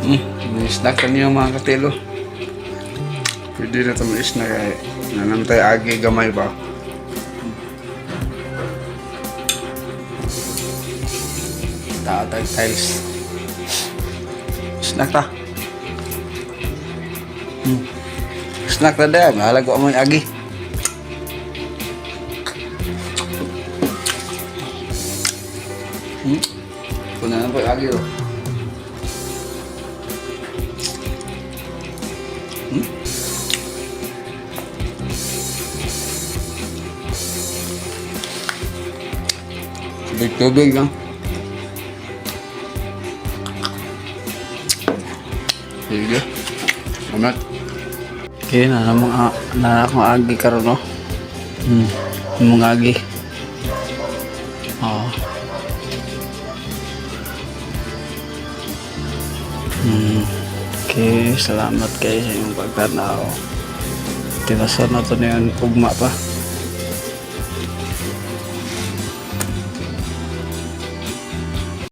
May snack ka niyo mga katilo. Pwede na ito may snack ay nanantay agi gamay ba. Tatag tiles. Snack ta. Snack na dahil. Mahalag ko mo yung agi. Kuna na po yung agi oh. Tubig lang. Sige. Amat. Okay, na akong agi karon no. Mga agi. Oh. Okay, salamat kayo sa inyong pagtanaw. Tinasan na ito na yung ugma pa.